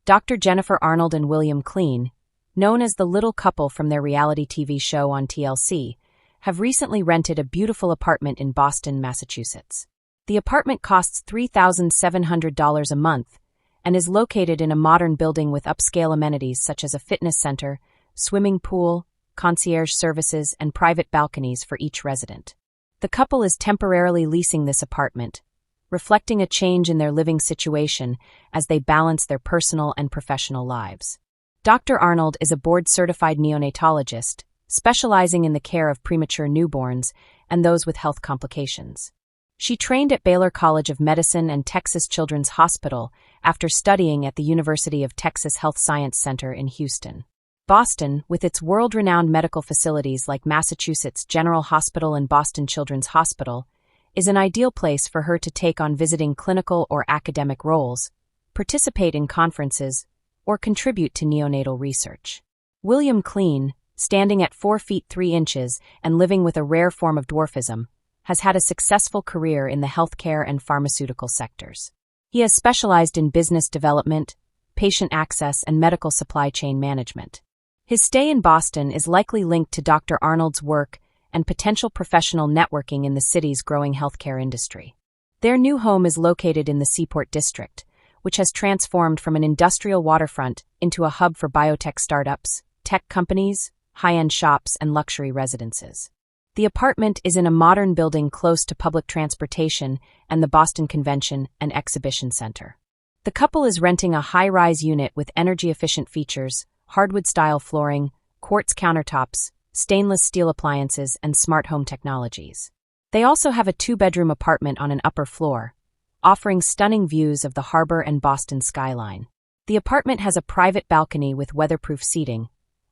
Dr. Jennifer Arnold and William Klein, known as the little couple from their reality TV show on TLC, have recently rented a beautiful apartment in Boston, Massachusetts. The apartment costs $3,700 a month and is located in a modern building with upscale amenities such as a fitness center, swimming pool, concierge services, and private balconies for each resident. The couple is temporarily leasing this apartment, reflecting a change in their living situation as they balance their personal and professional lives. Dr. Arnold is a board-certified neonatologist, specializing in the care of premature newborns and those with health complications. She trained at Baylor College of Medicine and Texas Children's Hospital after studying at the University of Texas Health Science Center in Houston. Boston, with its world-renowned medical facilities like Massachusetts General Hospital and Boston Children's Hospital, is an ideal place for her to take on visiting clinical or academic roles, participate in conferences, or contribute to neonatal research. William Klein, standing at 4 feet 3 inches and living with a rare form of dwarfism, has had a successful career in the healthcare and pharmaceutical sectors. He has specialized in business development, patient access, and medical supply chain management. His stay in Boston is likely linked to Dr. Arnold's work and potential professional networking in the city's growing healthcare industry. Their new home is located in the Seaport District, which has transformed from an industrial waterfront into a hub for biotech startups, tech companies, high-end shops, and luxury residences. The apartment is in a modern building close to public transportation and the Boston Convention and Exhibition Center. The couple is renting a high-rise unit with energy-efficient features, hardwood-style flooring, quartz countertops, stainless steel appliances, and smart home technologies. They also have a 2-bedroom apartment on an upper floor, offering stunning views of the harbor and Boston skyline. The apartment has a private balcony with weatherproof seating,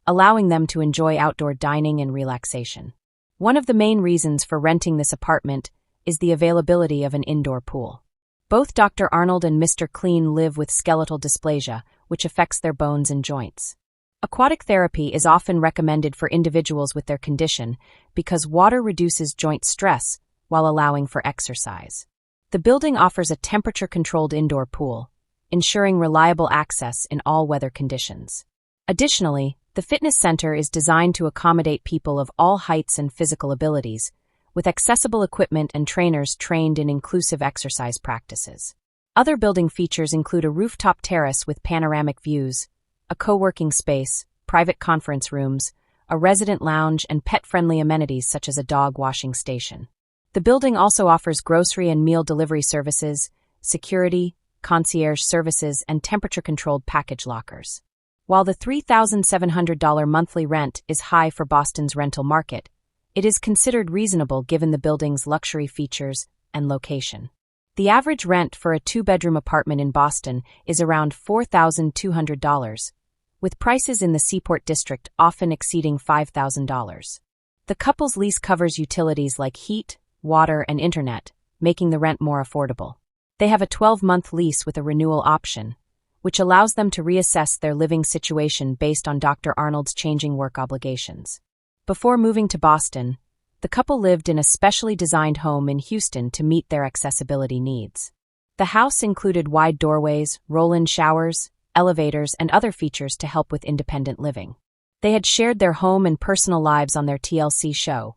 allowing them to enjoy outdoor dining and relaxation. One of the main reasons for renting this apartment is the availability of an indoor pool. Both Dr. Arnold and Mr. Klein live with skeletal dysplasia, which affects their bones and joints. Aquatic therapy is often recommended for individuals with their condition because water reduces joint stress while allowing for exercise. The building offers a temperature-controlled indoor pool, ensuring reliable access in all weather conditions. Additionally, the fitness center is designed to accommodate people of all heights and physical abilities, with accessible equipment and trainers trained in inclusive exercise practices. Other building features include a rooftop terrace with panoramic views, a co-working space, private conference rooms, a resident lounge, and pet-friendly amenities such as a dog washing station. The building also offers grocery and meal delivery services, security, concierge services, and temperature-controlled package lockers. While the $3,700 monthly rent is high for Boston's rental market, it is considered reasonable given the building's luxury features and location. The average rent for a 2-bedroom apartment in Boston is around $4,200, with prices in the Seaport District often exceeding $5,000. The couple's lease covers utilities like heat, water, and internet, making the rent more affordable. They have a 12-month lease with a renewal option, which allows them to reassess their living situation based on Dr. Arnold's changing work obligations. Before moving to Boston, the couple lived in a specially designed home in Houston to meet their accessibility needs. The house included wide doorways, roll-in showers, elevators, and other features to help with independent living. They had shared their home and personal lives on their TLC show,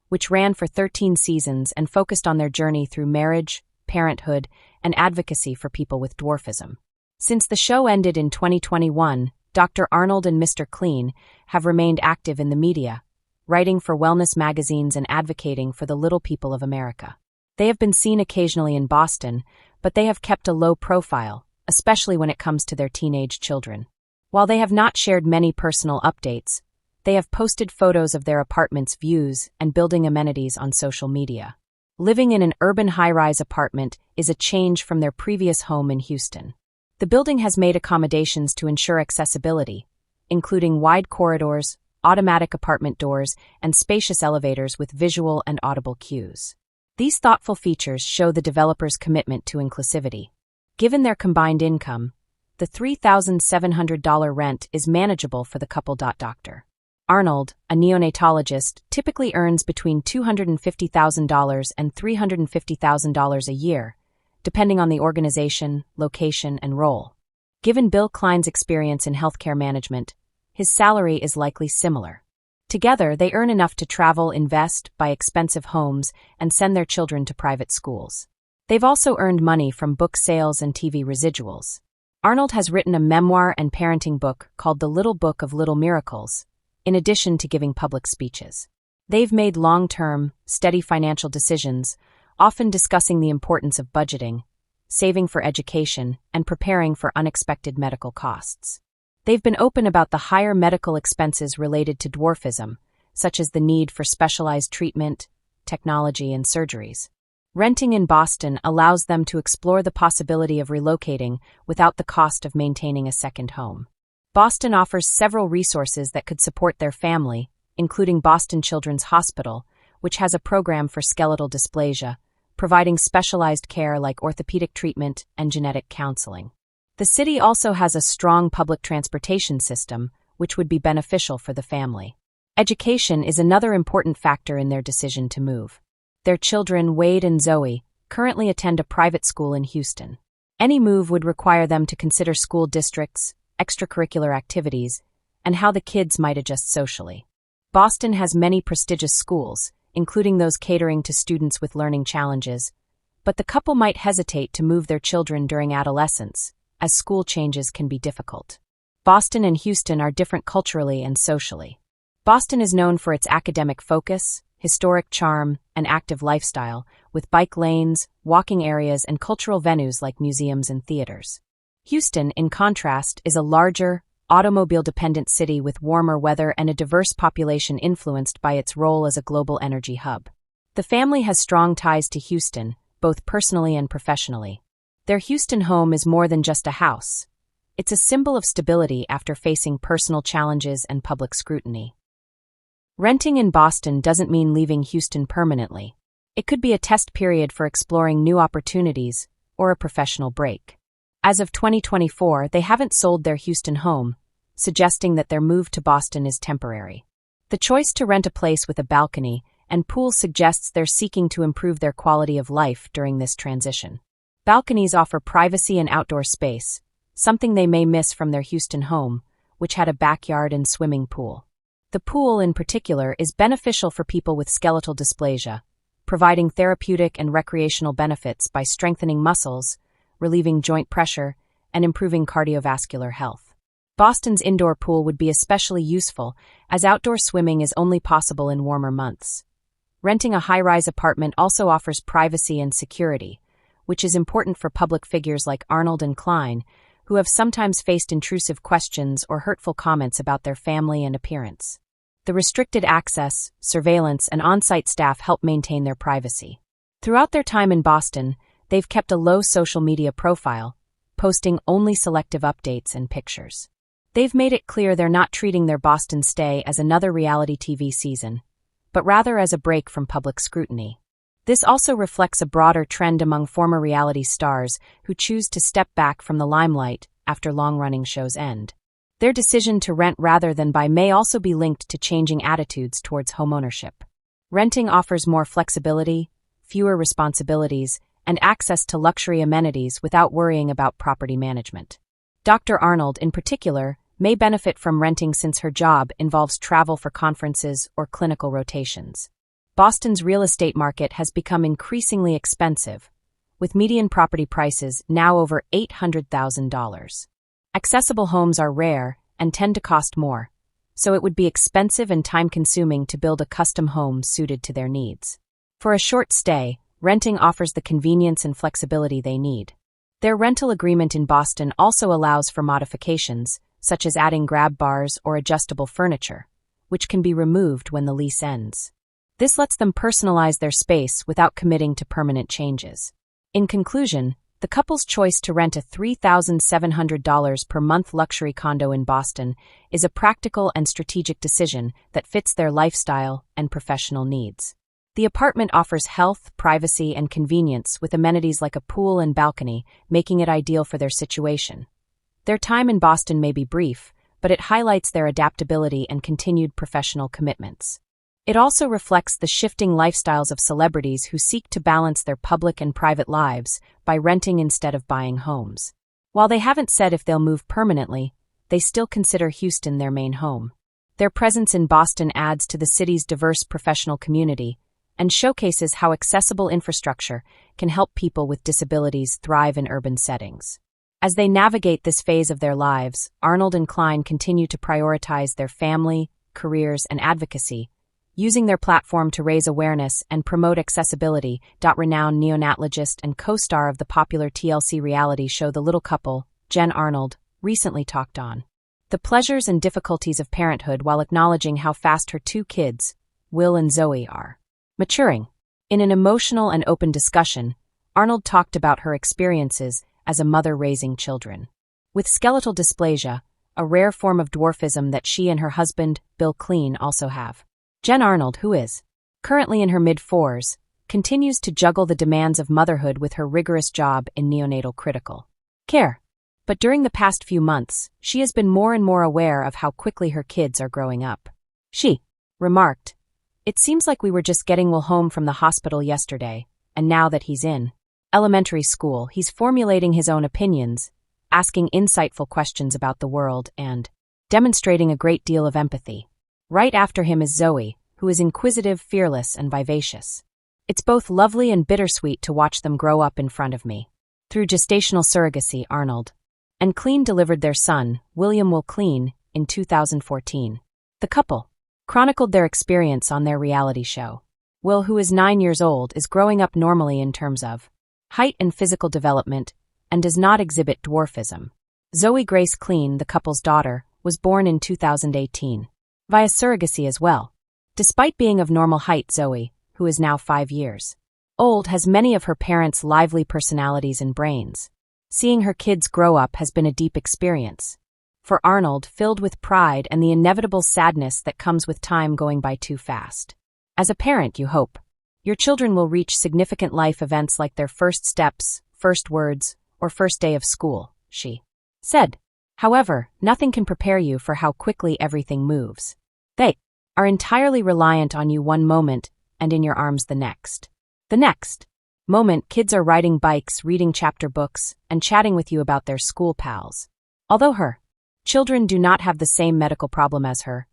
which ran for 13 seasons and focused on their journey through marriage, parenthood, and advocacy for people with dwarfism. Since the show ended in 2021, Dr. Arnold and Mr. Klein have remained active in the media, writing for wellness magazines and advocating for the little people of America. They have been seen occasionally in Boston, but they have kept a low profile, especially when it comes to their teenage children. While they have not shared many personal updates, they have posted photos of their apartment's views and building amenities on social media. Living in an urban high-rise apartment is a change from their previous home in Houston. The building has made accommodations to ensure accessibility, including wide corridors, automatic apartment doors, and spacious elevators with visual and audible cues. These thoughtful features show the developer's commitment to inclusivity. Given their combined income, the $3,700 rent is manageable for the couple. Dr. Arnold, a neonatologist, typically earns between $250,000 and $350,000 a year, depending on the organization, location, and role. Given Bill Klein's experience in healthcare management, his salary is likely similar. Together, they earn enough to travel, invest, buy expensive homes, and send their children to private schools. They've also earned money from book sales and TV residuals. Arnold has written a memoir and parenting book called The Little Book of Little Miracles, in addition to giving public speeches. They've made long-term, steady financial decisions, often discussing the importance of budgeting, saving for education, and preparing for unexpected medical costs. They've been open about the higher medical expenses related to dwarfism, such as the need for specialized treatment, technology, and surgeries. Renting in Boston allows them to explore the possibility of relocating without the cost of maintaining a second home. Boston offers several resources that could support their family, including Boston Children's Hospital, which has a program for skeletal dysplasia, providing specialized care like orthopedic treatment and genetic counseling. The city also has a strong public transportation system, which would be beneficial for the family. Education is another important factor in their decision to move. Their children, Wade and Zoey, currently attend a private school in Houston. Any move would require them to consider school districts, extracurricular activities, and how the kids might adjust socially. Boston has many prestigious schools, including those catering to students with learning challenges, but the couple might hesitate to move their children during adolescence, as school changes can be difficult. Boston and Houston are different culturally and socially. Boston is known for its academic focus, historic charm, and active lifestyle, with bike lanes, walking areas, and cultural venues like museums and theaters. Houston, in contrast, is a larger, automobile-dependent city with warmer weather and a diverse population influenced by its role as a global energy hub. The family has strong ties to Houston, both personally and professionally. Their Houston home is more than just a house. It's a symbol of stability after facing personal challenges and public scrutiny. Renting in Boston doesn't mean leaving Houston permanently. It could be a test period for exploring new opportunities or a professional break. As of 2024, they haven't sold their Houston home, suggesting that their move to Boston is temporary. The choice to rent a place with a balcony and pool suggests they're seeking to improve their quality of life during this transition. Balconies offer privacy and outdoor space, something they may miss from their Houston home, which had a backyard and swimming pool. The pool, in particular, is beneficial for people with skeletal dysplasia, providing therapeutic and recreational benefits by strengthening muscles, relieving joint pressure, and improving cardiovascular health. Boston's indoor pool would be especially useful, as outdoor swimming is only possible in warmer months. Renting a high-rise apartment also offers privacy and security, which is important for public figures like Arnold and Klein, who have sometimes faced intrusive questions or hurtful comments about their family and appearance. The restricted access, surveillance, and on-site staff help maintain their privacy. Throughout their time in Boston, they've kept a low social media profile, posting only selective updates and pictures. They've made it clear they're not treating their Boston stay as another reality TV season, but rather as a break from public scrutiny. This also reflects a broader trend among former reality stars who choose to step back from the limelight after long-running shows end. Their decision to rent rather than buy may also be linked to changing attitudes towards homeownership. Renting offers more flexibility, fewer responsibilities, and access to luxury amenities without worrying about property management. Dr. Arnold, in particular, may benefit from renting since her job involves travel for conferences or clinical rotations. Boston's real estate market has become increasingly expensive, with median property prices now over $800,000. Accessible homes are rare and tend to cost more, so it would be expensive and time-consuming to build a custom home suited to their needs. For a short stay, renting offers the convenience and flexibility they need. Their rental agreement in Boston also allows for modifications, such as adding grab bars or adjustable furniture, which can be removed when the lease ends. This lets them personalize their space without committing to permanent changes. In conclusion, the couple's choice to rent a $3,700 per month luxury condo in Boston is a practical and strategic decision that fits their lifestyle and professional needs. The apartment offers health, privacy, and convenience with amenities like a pool and balcony, making it ideal for their situation. Their time in Boston may be brief, but it highlights their adaptability and continued professional commitments. It also reflects the shifting lifestyles of celebrities who seek to balance their public and private lives by renting instead of buying homes. While they haven't said if they'll move permanently, they still consider Houston their main home. Their presence in Boston adds to the city's diverse professional community and showcases how accessible infrastructure can help people with disabilities thrive in urban settings. As they navigate this phase of their lives, Arnold and Klein continue to prioritize their family, careers, and advocacy, using their platform to raise awareness and promote accessibility. Renowned neonatologist and co-star of the popular TLC reality show The Little Couple, Jen Arnold, recently talked on the pleasures and difficulties of parenthood while acknowledging how fast her two kids, Will and Zoey, are maturing. In an emotional and open discussion, Arnold talked about her experiences as a mother raising children with skeletal dysplasia, a rare form of dwarfism that she and her husband, Bill Klein, also have. Jen Arnold, who is currently in her mid-40s, continues to juggle the demands of motherhood with her rigorous job in neonatal critical care. But during the past few months, she has been more and more aware of how quickly her kids are growing up. She remarked, "It seems like we were just getting Will home from the hospital yesterday, and now that he's in elementary school, he's formulating his own opinions, asking insightful questions about the world, and demonstrating a great deal of empathy. Right after him is Zoey, who is inquisitive, fearless, and vivacious. It's both lovely and bittersweet to watch them grow up in front of me." Through gestational surrogacy, Arnold and Klein delivered their son, William Will Klein, in 2014. The couple chronicled their experience on their reality show. Will, who is 9 years old, is growing up normally in terms of height and physical development and does not exhibit dwarfism. Zoey Grace Klein, the couple's daughter, was born in 2018. Via surrogacy as well. Despite being of normal height, Zoey, who is now 5 years old, has many of her parents' lively personalities and brains. Seeing her kids grow up has been a deep experience. For Arnold, filled with pride and the inevitable sadness that comes with time going by too fast. As a parent, you hope your children will reach significant life events like their first steps, first words, or first day of school, she said. However, nothing can prepare you for how quickly everything moves. They are entirely reliant on you one moment and in your arms the next. The next moment, kids are riding bikes, reading chapter books, and chatting with you about their school pals. Although her children do not have the same medical problem as her,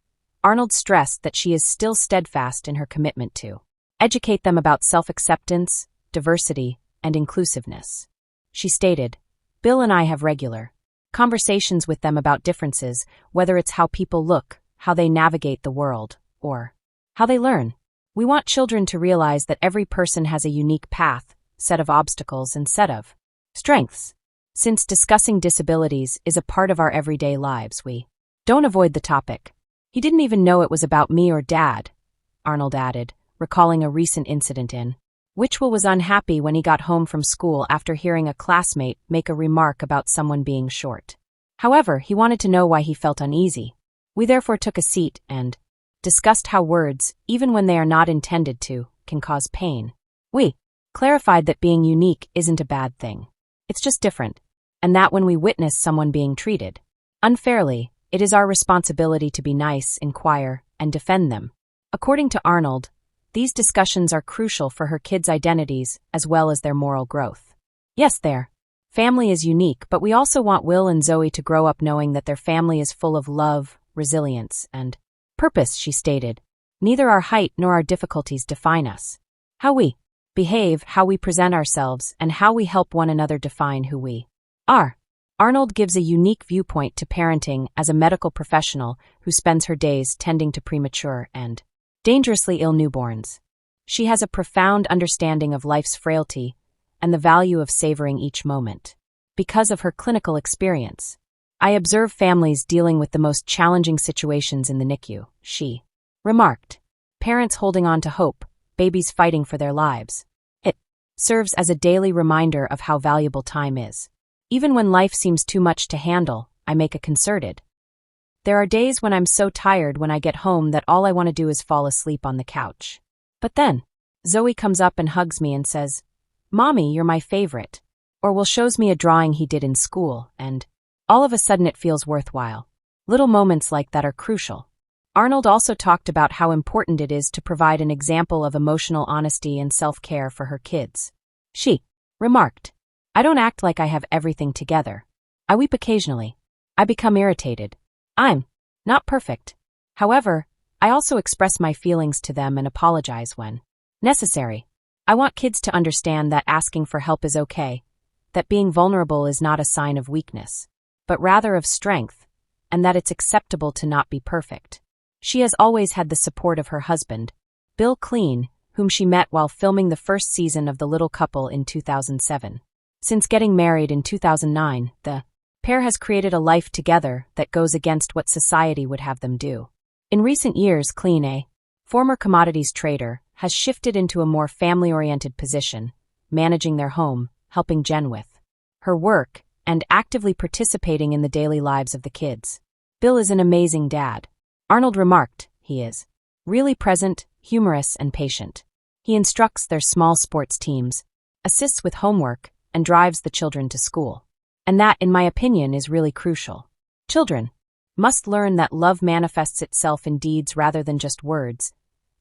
Arnold stressed that she is still steadfast in her commitment to educate them about self-acceptance, diversity, and inclusiveness. She stated, "Bill and I have regular conversations with them about differences, whether it's how people look, how they navigate the world, or how they learn. We want children to realize that every person has a unique path, set of obstacles, and set of strengths. Since discussing disabilities is a part of our everyday lives, we don't avoid the topic. He didn't even know it was about me or Dad," Arnold added, recalling a recent incident in which Will was unhappy when he got home from school after hearing a classmate make a remark about someone being short. However, he wanted to know why he felt uneasy. We therefore took a seat and discussed how words, even when they are not intended to, can cause pain. We clarified that being unique isn't a bad thing. It's just different, and that when we witness someone being treated unfairly, it is our responsibility to be nice, inquire, and defend them. According to Arnold, these discussions are crucial for her kids' identities as well as their moral growth. Yes, their family is unique, but we also want Will and Zoey to grow up knowing that their family is full of love, resilience, and purpose, she stated. Neither our height nor our difficulties define us. How we behave, how we present ourselves, and how we help one another define who we are. Arnold gives a unique viewpoint to parenting as a medical professional who spends her days tending to premature and dangerously ill newborns. She has a profound understanding of life's frailty and the value of savoring each moment. Because of her clinical experience, "I observe families dealing with the most challenging situations in the NICU," she remarked. "Parents holding on to hope, babies fighting for their lives. It serves as a daily reminder of how valuable time is. Even when life seems too much to handle, I make a concerted. There are days when I'm so tired when I get home that all I want to do is fall asleep on the couch. But then, Zoey comes up and hugs me and says, 'Mommy, you're my favorite.' Or Will shows me a drawing he did in school, and all of a sudden it feels worthwhile. Little moments like that are crucial." Arnold also talked about how important it is to provide an example of emotional honesty and self-care for her kids. She remarked, "I don't act like I have everything together. I weep occasionally. I become irritated. I'm not perfect. However, I also express my feelings to them and apologize when necessary. I want kids to understand that asking for help is okay, that being vulnerable is not a sign of weakness, but rather of strength, and that it's acceptable to not be perfect. She has always had the support of her husband, Bill Klein, whom she met while filming the first season of The Little Couple in 2007. Since getting married in 2009, the pair has created a life together that goes against what society would have them do. In recent years, Klein, a former commodities trader, has shifted into a more family-oriented position, managing their home, helping Jen with her work, and actively participating in the daily lives of the kids. Bill is an amazing dad. Arnold remarked, he is really present, humorous, and patient. He instructs their small sports teams, assists with homework, and drives the children to school. And that, in my opinion, is really crucial. Children must learn that love manifests itself in deeds rather than just words,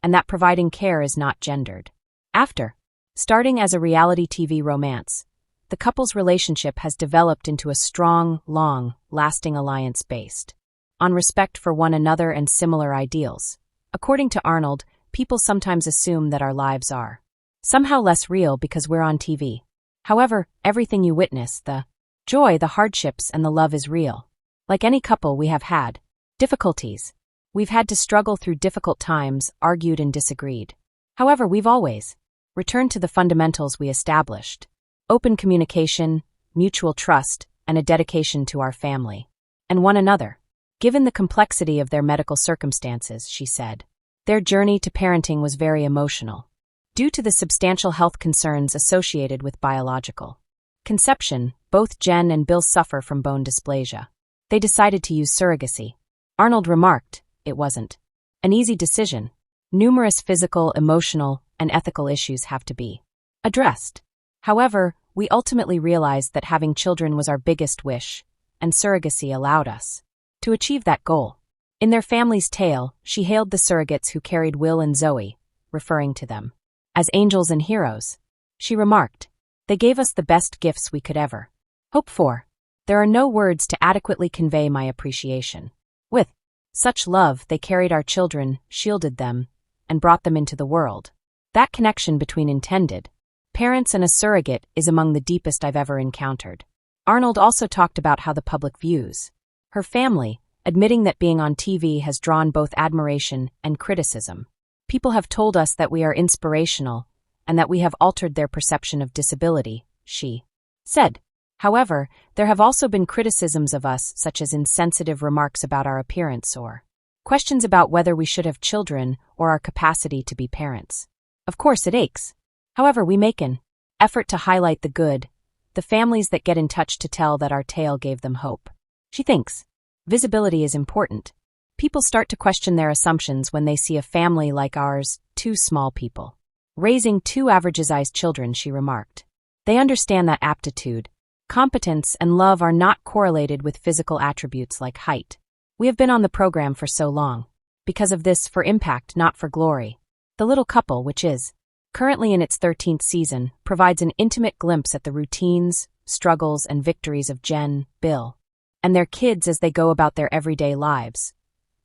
and that providing care is not gendered. After starting as a reality TV romance, the couple's relationship has developed into a strong, long-lasting alliance based on respect for one another and similar ideals. According to Arnold, people sometimes assume that our lives are somehow less real because we're on TV. However, everything you witness, the joy, the hardships, and the love is real. Like any couple, we have had difficulties. We've had to struggle through difficult times, argued and disagreed. However, we've always returned to the fundamentals we established: open communication, mutual trust, and a dedication to our family and one another. Given the complexity of their medical circumstances, she said, their journey to parenting was very emotional. Due to the substantial health concerns associated with biological conception, both Jen and Bill suffer from bone dysplasia. They decided to use surrogacy. Arnold remarked, it wasn't an easy decision. Numerous physical, emotional, and ethical issues have to be addressed. However, we ultimately realized that having children was our biggest wish, and surrogacy allowed us to achieve that goal. In their family's tale, she hailed the surrogates who carried Will and Zoey, referring to them as angels and heroes. She remarked, they gave us the best gifts we could ever hope for. There are no words to adequately convey my appreciation. With such love, they carried our children, shielded them, and brought them into the world. That connection between intended parents and a surrogate is among the deepest I've ever encountered. Arnold also talked about how the public views her family, admitting that being on TV has drawn both admiration and criticism. People have told us that we are inspirational and that we have altered their perception of disability, she said. However, there have also been criticisms of us, such as insensitive remarks about our appearance or questions about whether we should have children or our capacity to be parents. Of course, it aches. However, we make an effort to highlight the good, the families that get in touch to tell that our tale gave them hope. She thinks visibility is important. People start to question their assumptions when they see a family like ours, two small people raising two average-sized children, she remarked. They understand that aptitude, competence, and love are not correlated with physical attributes like height. We have been on the program for so long. Because of this, for impact, not for glory. The Little Couple, which is currently in its 13th season, provides an intimate glimpse at the routines, struggles, and victories of Jen, Bill, and their kids as they go about their everyday lives.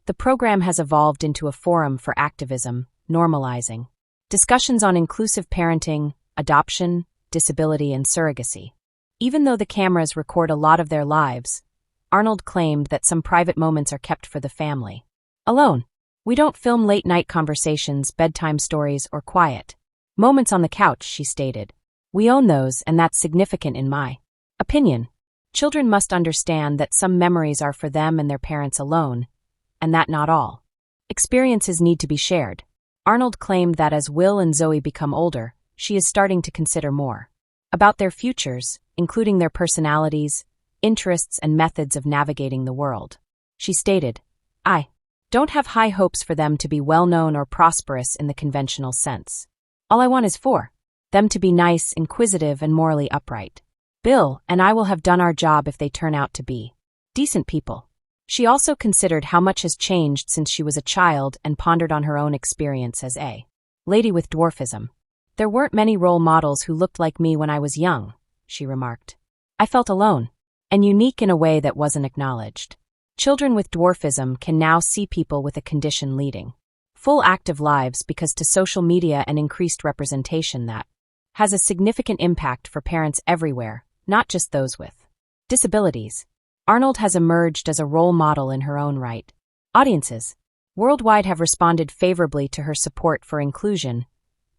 The program has evolved into a forum for activism, normalizing discussions on inclusive parenting, adoption, disability, and surrogacy. Even though the cameras record a lot of their lives, Arnold claimed that some private moments are kept for the family alone. We don't film late-night conversations, bedtime stories, or quiet moments on the couch, she stated. We own those, and that's significant in my opinion. Children must understand that some memories are for them and their parents alone, and that not all experiences need to be shared. Arnold claimed that as Will and Zoey become older, she is starting to consider more about their futures, including their personalities, interests, and methods of navigating the world. She stated, I don't have high hopes for them to be well-known or prosperous in the conventional sense. All I want is for them to be nice, inquisitive, and morally upright. Bill and I will have done our job if they turn out to be decent people. She also considered how much has changed since she was a child and pondered on her own experience as a lady with dwarfism. There weren't many role models who looked like me when I was young, she remarked. I felt alone. and unique in a way that wasn't acknowledged. Children with dwarfism can now see people with a condition leading full active lives because to social media and increased representation that has a significant impact for parents everywhere, not just those with disabilities. Arnold has emerged as a role model in her own right. Audiences worldwide have responded favorably to her support for inclusion,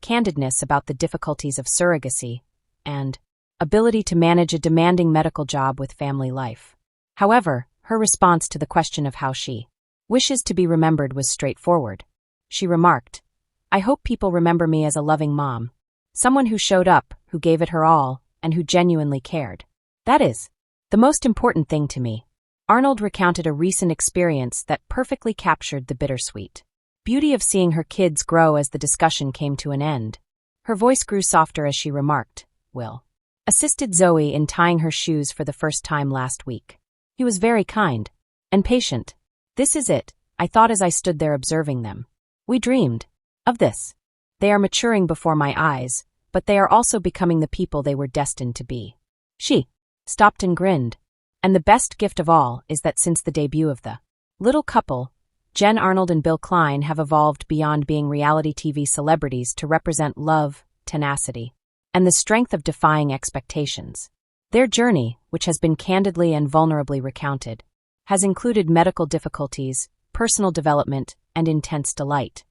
candidness about the difficulties of surrogacy, and ability to manage a demanding medical job with family life. However, her response to the question of how she wishes to be remembered was straightforward. She remarked, "I hope people remember me as a loving mom, someone who showed up, who gave it her all, and who genuinely cared. That is the most important thing to me." Arnold recounted a recent experience that perfectly captured the bittersweet beauty of seeing her kids grow as the discussion came to an end. Her voice grew softer as she remarked, "Will assisted Zoe in tying her shoes for the first time last week. He was very kind and patient. This is it, I thought as I stood there observing them. We dreamed of this. They are maturing before my eyes, but they are also becoming the people they were destined to be." She stopped and grinned. And the best gift of all is that since the debut of the little couple, Jen Arnold and Bill Klein have evolved beyond being reality TV celebrities to represent love, tenacity, and the strength of defying expectations. Their journey, which has been candidly and vulnerably recounted, has included medical difficulties, personal development, and intense delight.